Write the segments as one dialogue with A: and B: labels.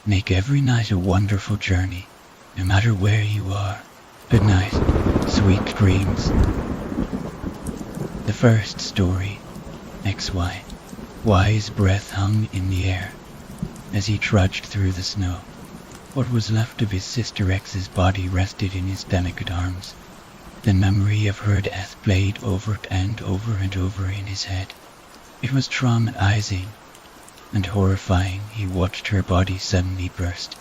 A: Make every night a wonderful journey, no matter where you are. Good night, sweet dreams. The first story, XY. Y's breath hung in the air as he trudged through the snow. What was left of his sister X's body rested in his delicate arms. The memory of her death played over and over and over in his head. It was traumatizing and horrifying. He watched her body suddenly burst.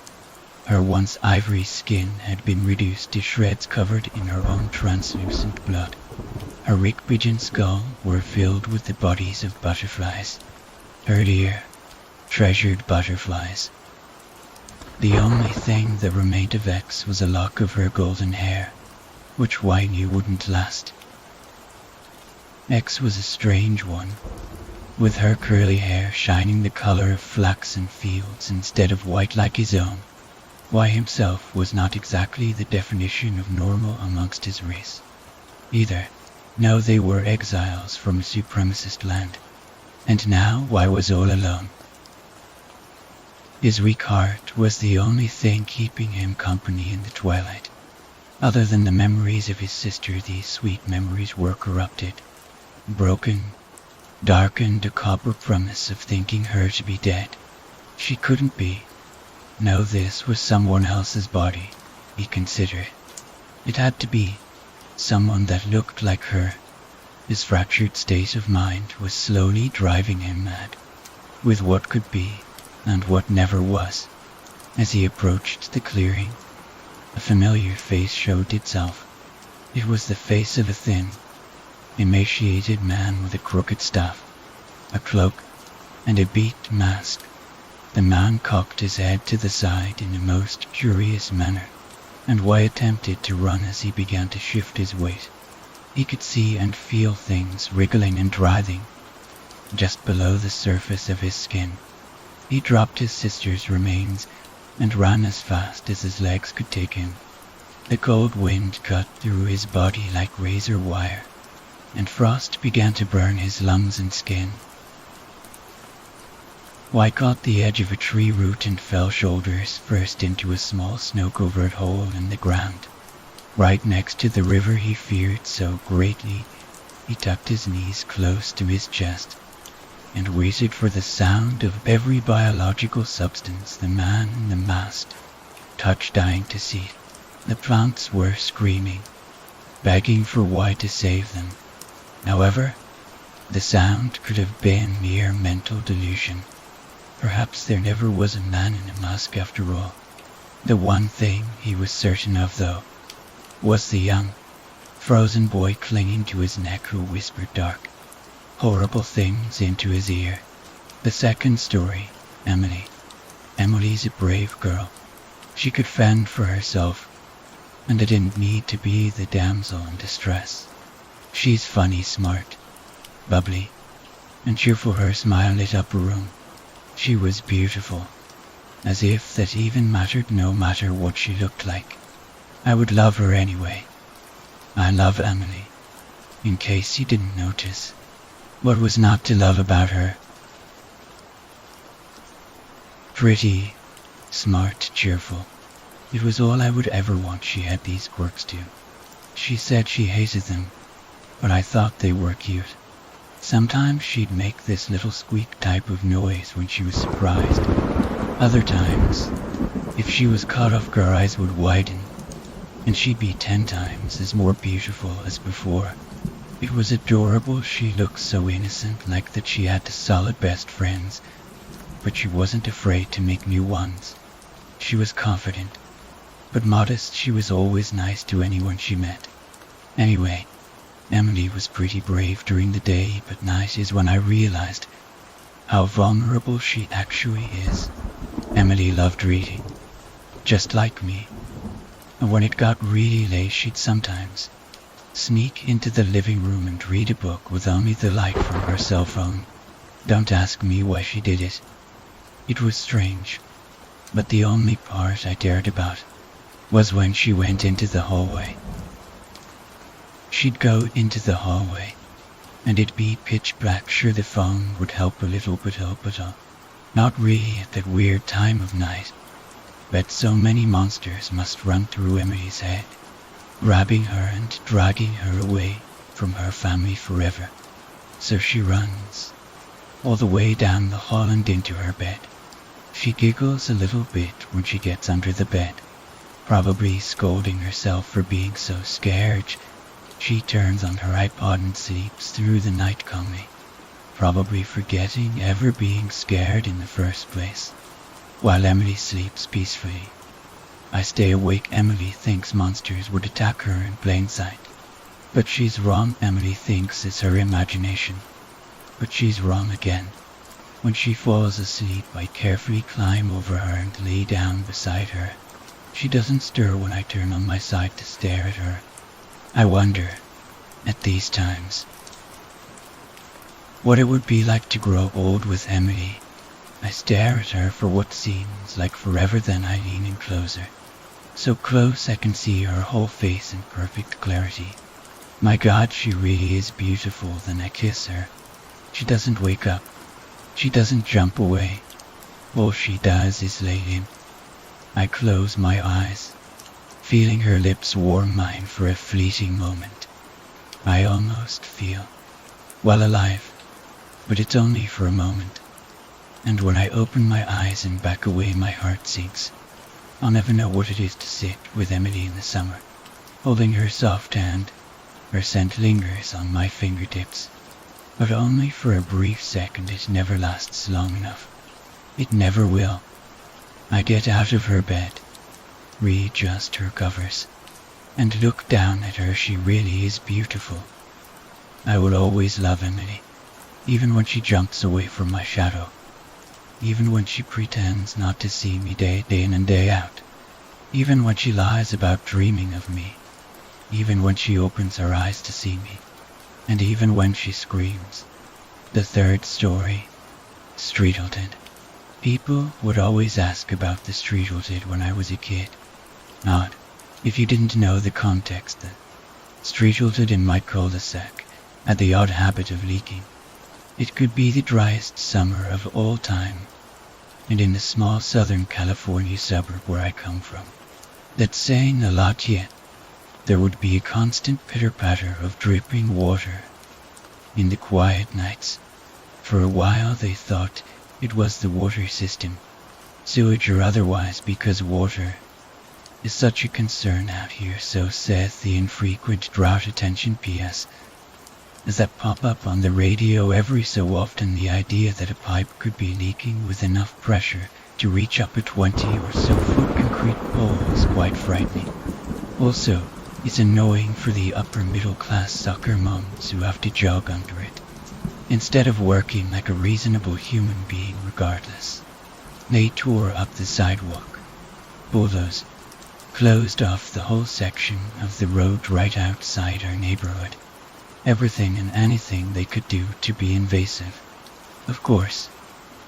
A: Her once ivory skin had been reduced to shreds covered in her own translucent blood. Her ribcage and skull were filled with the bodies of butterflies. Her dear, treasured butterflies. The only thing that remained of X was a lock of her golden hair, which Y knew wouldn't last. X was a strange one, with her curly hair shining the color of flaxen fields instead of white like his own. Y himself was not exactly the definition of normal amongst his race, either. No, they were exiles from a supremacist land, and now Y was all alone. His weak heart was the only thing keeping him company in the twilight. Other than the memories of his sister, these sweet memories were corrupted, broken, darkened, a copper promise of thinking her to be dead. She couldn't be. No, this was someone else's body, he considered. It had to be someone that looked like her. His fractured state of mind was slowly driving him mad, with what could be and what never was. As he approached the clearing, a familiar face showed itself. It was the face of a thin, emaciated man with a crooked staff, a cloak, and a beaked mask. The man cocked his head to the side in a most curious manner, and Y attempted to run as he began to shift his weight. He could see and feel things wriggling and writhing just below the surface of his skin. He dropped his sister's remains and ran as fast as his legs could take him. The cold wind cut through his body like razor wire, and frost began to burn his lungs and skin. Y caught the edge of a tree root and fell shoulders first into a small snow-covered hole in the ground, right next to the river he feared so greatly. He tucked his knees close to his chest and waited for the sound of every biological substance the man in the mask touched, dying to see. The plants were screaming, begging for Y to save them. However, the sound could have been mere mental delusion. Perhaps there never was a man in a mask after all. The one thing he was certain of, though, was the young, frozen boy clinging to his neck who whispered dark, horrible things into his ear. The second story, Emily. Emily's a brave girl. She could fend for herself, and I didn't need to be the damsel in distress. She's funny, smart, bubbly, and cheerful. Her smile lit up a room. She was beautiful, as if that even mattered, no matter what she looked like. I would love her anyway. I love Emily, in case you didn't notice. What was not to love about her? Pretty, smart, cheerful. It was all I would ever want. She had these quirks too. She said she hated them, but I thought they were cute. Sometimes she'd make this little squeak type of noise when she was surprised. Other times, if she was caught off guard, her eyes would widen, and she'd be 10 times as more beautiful as before. It was adorable. She looked so innocent, like that she had solid best friends, but she wasn't afraid to make new ones. She was confident, but modest. She was always nice to anyone she met. Anyway, Emily was pretty brave during the day, but night is when I realized how vulnerable she actually is. Emily loved reading, just like me, and when it got really late she'd sometimes sneak into the living room and read a book with only the light from her cell phone. Don't ask me why she did it. It was strange, but the only part I dared about was when she went into the hallway. She'd go into the hallway, and it'd be pitch black. Sure, the phone would help a little, but not really at that weird time of night. Bet so many monsters must run through Emily's head, grabbing her and dragging her away from her family forever. So she runs, all the way down the hall and into her bed. She giggles a little bit when she gets under the bed, probably scolding herself for being so scared. She turns on her iPod and sleeps through the night calmly, probably forgetting ever being scared in the first place, while Emily sleeps peacefully. I stay awake. Emily thinks monsters would attack her in plain sight, but she's wrong. Emily thinks it's her imagination, but she's wrong again. When she falls asleep, I carefully climb over her and lay down beside her. She doesn't stir when I turn on my side to stare at her. I wonder, at these times, what it would be like to grow old with Emily. I stare at her for what seems like forever, then I lean in closer, so close I can see her whole face in perfect clarity. My God, she really is beautiful. Then I kiss her. She doesn't wake up. She doesn't jump away. All she does is lay in. I close my eyes, feeling her lips warm mine for a fleeting moment. I almost feel, well, alive, but it's only for a moment. And when I open my eyes and back away, my heart sinks. I'll never know what it is to sit with Emily in the summer, holding her soft hand. Her scent lingers on my fingertips, but only for a brief second. It never lasts long enough. It never will. I get out of her bed, readjust her covers, and look down at her. She really is beautiful. I will always love Emily, even when she jumps away from my shadow, even when she pretends not to see me day in and day out, even when she lies about dreaming of me, even when she opens her eyes to see me, and even when she screams. The third story, Streetleted. People would always ask about the Streetleted when I was a kid. Not if you didn't know the context. The Streetleted in my cul-de-sac had the odd habit of leaking. It could be the driest summer of all time, and in the small southern California suburb where I come from, that's saying a lot yet. There would be a constant pitter-patter of dripping water in the quiet nights. For a while they thought it was the water system, sewage or otherwise, because water is such a concern out here. So saith the infrequent drought attention PS that pop up on the radio every so often. The idea that a pipe could be leaking with enough pressure to reach up a 20 or so foot concrete pole is quite frightening. Also, it's annoying for the upper middle class soccer moms who have to jog under it, instead of working like a reasonable human being regardless. They tore up the sidewalk, bulldozed, closed off the whole section of the road right outside our neighborhood. Everything and anything they could do to be invasive. Of course,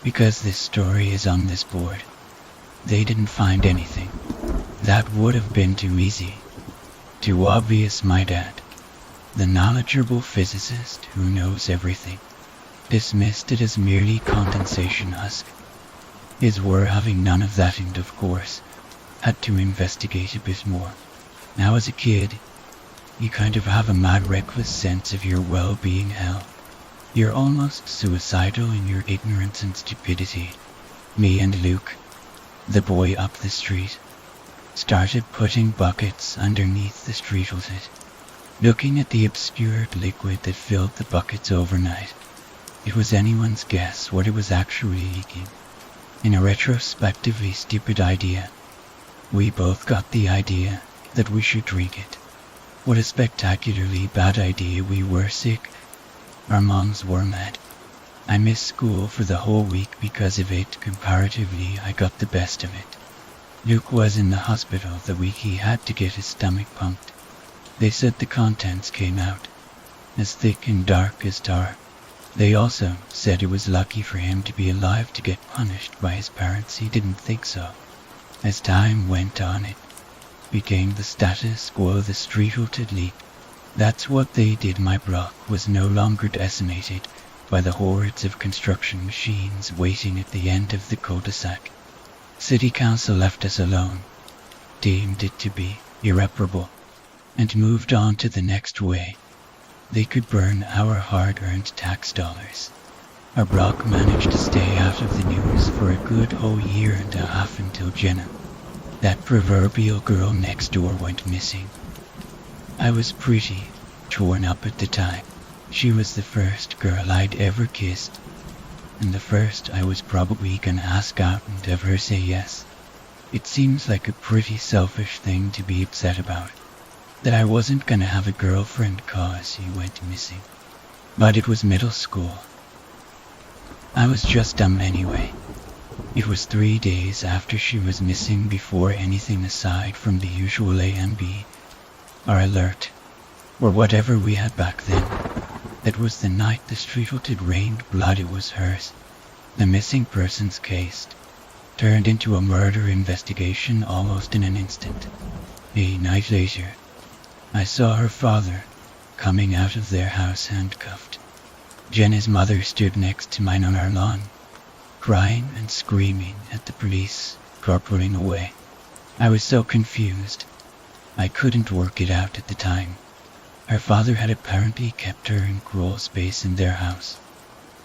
A: because this story is on this board, they didn't find anything. That would have been too easy, too obvious. My dad, the knowledgeable physicist who knows everything, dismissed it as merely condensation husk. His were having none of that, and of course had to investigate a bit more. Now as a kid, you kind of have a mad reckless sense of your well-being. Hell, you're almost suicidal in your ignorance and stupidity. Me and Luke, the boy up the street, started putting buckets underneath the Streetleted, looking at the obscured liquid that filled the buckets overnight. It was anyone's guess what it was actually leaking. In a retrospectively stupid idea, we both got the idea that we should drink it. What a spectacularly bad idea. We were sick. Our moms were mad. I missed school for the whole week because of it. Comparatively, I got the best of it. Luke was in the hospital the week. He had to get his stomach pumped. They said the contents came out as thick and dark as tar. They also said it was lucky for him to be alive to get punished by his parents. He didn't think so. As time went on, it became the status quo. The Streetleted leak. That's what they did. My block was no longer decimated by the hordes of construction machines waiting at the end of the cul-de-sac. City Council left us alone, deemed it to be irreparable, and moved on to the next way. They could burn our hard-earned tax dollars. Our block managed to stay out of the news for a good whole year and a half until Jenna, that proverbial girl next door, went missing. I was pretty torn up at the time. She was the first girl I'd ever kissed, and the first I was probably gonna ask out and have her say yes. It seems like a pretty selfish thing to be upset about, that I wasn't gonna have a girlfriend cause she went missing. But it was middle school. I was just dumb anyway. It was 3 days after she was missing before anything aside from the usual A and B, or alert, or whatever we had back then. That was the night the streetlet had rained blood. It was hers. The missing persons case turned into a murder investigation almost in an instant. A night later, I saw her father coming out of their house handcuffed. Jenna's mother stood next to mine on our lawn, crying and screaming at the police corporaling away. I was so confused, I couldn't work it out at the time. Her father had apparently kept her in crawl space in their house,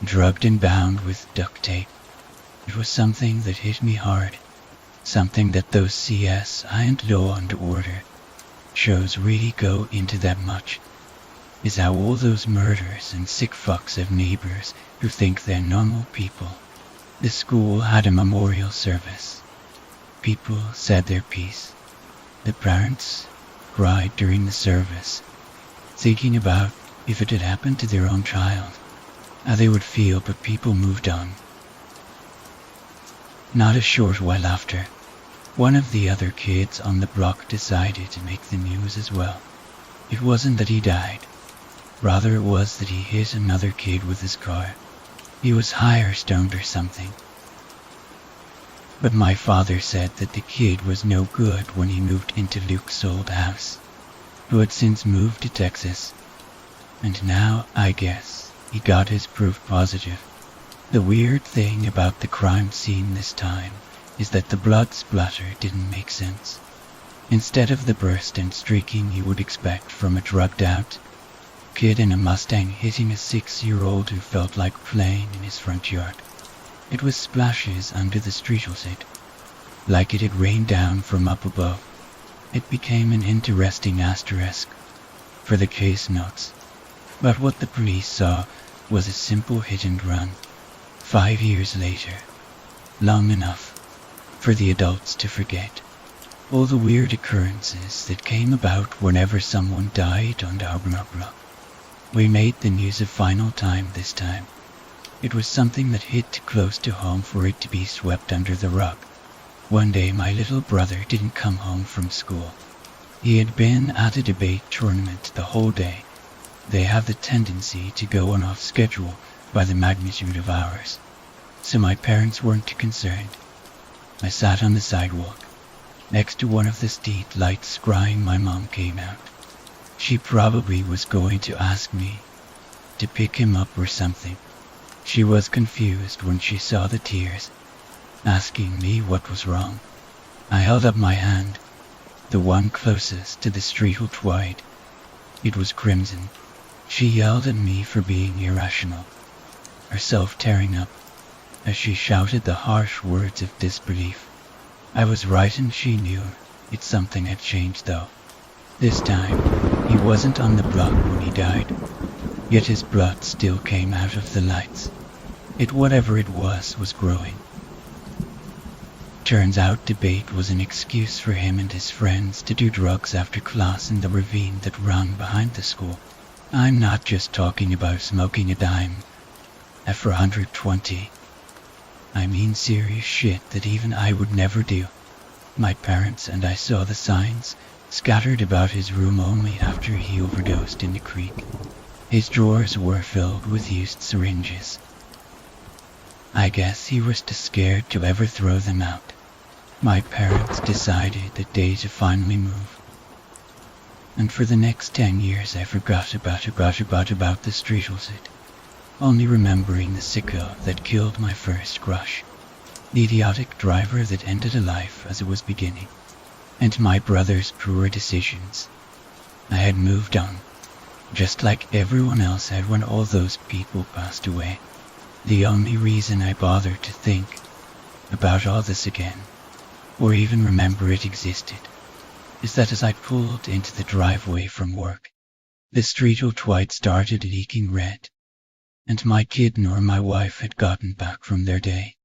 A: drugged and bound with duct tape. It was something that hit me hard, something that those CSI and Law and Order shows really go into that much, is how all those murders and sick fucks have neighbors who think they're normal people. The school had a memorial service. People said their piece. The parents cried during the service, thinking about if it had happened to their own child, how they would feel, but people moved on. Not a short while after, one of the other kids on the block decided to make the news as well. It wasn't that he died. Rather it was that he hit another kid with his car. He was high or stoned or something. But my father said that the kid was no good when he moved into Luke's old house, who had since moved to Texas. And now, I guess, he got his proof positive. The weird thing about the crime scene this time is that the blood splatter didn't make sense. Instead of the burst and streaking you would expect from a drugged-out kid in a Mustang hitting a 6-year-old who felt like playing in his front yard, it was splashes under the streetlet, like it had rained down from up above. It became an interesting asterisk for the case notes, but what the police saw was a simple hit and run. 5 years later, long enough for the adults to forget all the weird occurrences that came about whenever someone died on our block. We made the news a final time this time. It was something that hit close to home for it to be swept under the rug. One day my little brother didn't come home from school. He had been at a debate tournament the whole day. They have the tendency to go on off schedule by the magnitude of hours, so my parents weren't too concerned. I sat on the sidewalk, next to one of the street lights, crying. My mom came out. She probably was going to ask me to pick him up or something. She was confused when she saw the tears, asking me what was wrong. I held up my hand, the one closest to the streetlet wide. It was crimson. She yelled at me for being irrational, herself tearing up, as she shouted the harsh words of disbelief. I was right and she knew it. Something had changed though. This time, he wasn't on the block when he died, yet his blood still came out of the lights. Whatever it was growing. Turns out debate was an excuse for him and his friends to do drugs after class in the ravine that ran behind the school. I'm not just talking about smoking a dime for 120. I mean serious shit that even I would never do. My parents and I saw the signs scattered about his room only after he overdosed in the creek. His drawers were filled with used syringes. I guess he was too scared to ever throw them out. My parents decided that day to finally move. And for the next 10 years I forgot about the streetlet, only remembering the sicko that killed my first crush. the idiotic driver that ended a life as it was beginning, and my brother's poor decisions. I had moved on, just like everyone else had when all those people passed away. The only reason I bothered to think about all this again, or even remember it existed, is that as I pulled into the driveway from work, the street light started leaking red, and my kid nor my wife had gotten back from their day.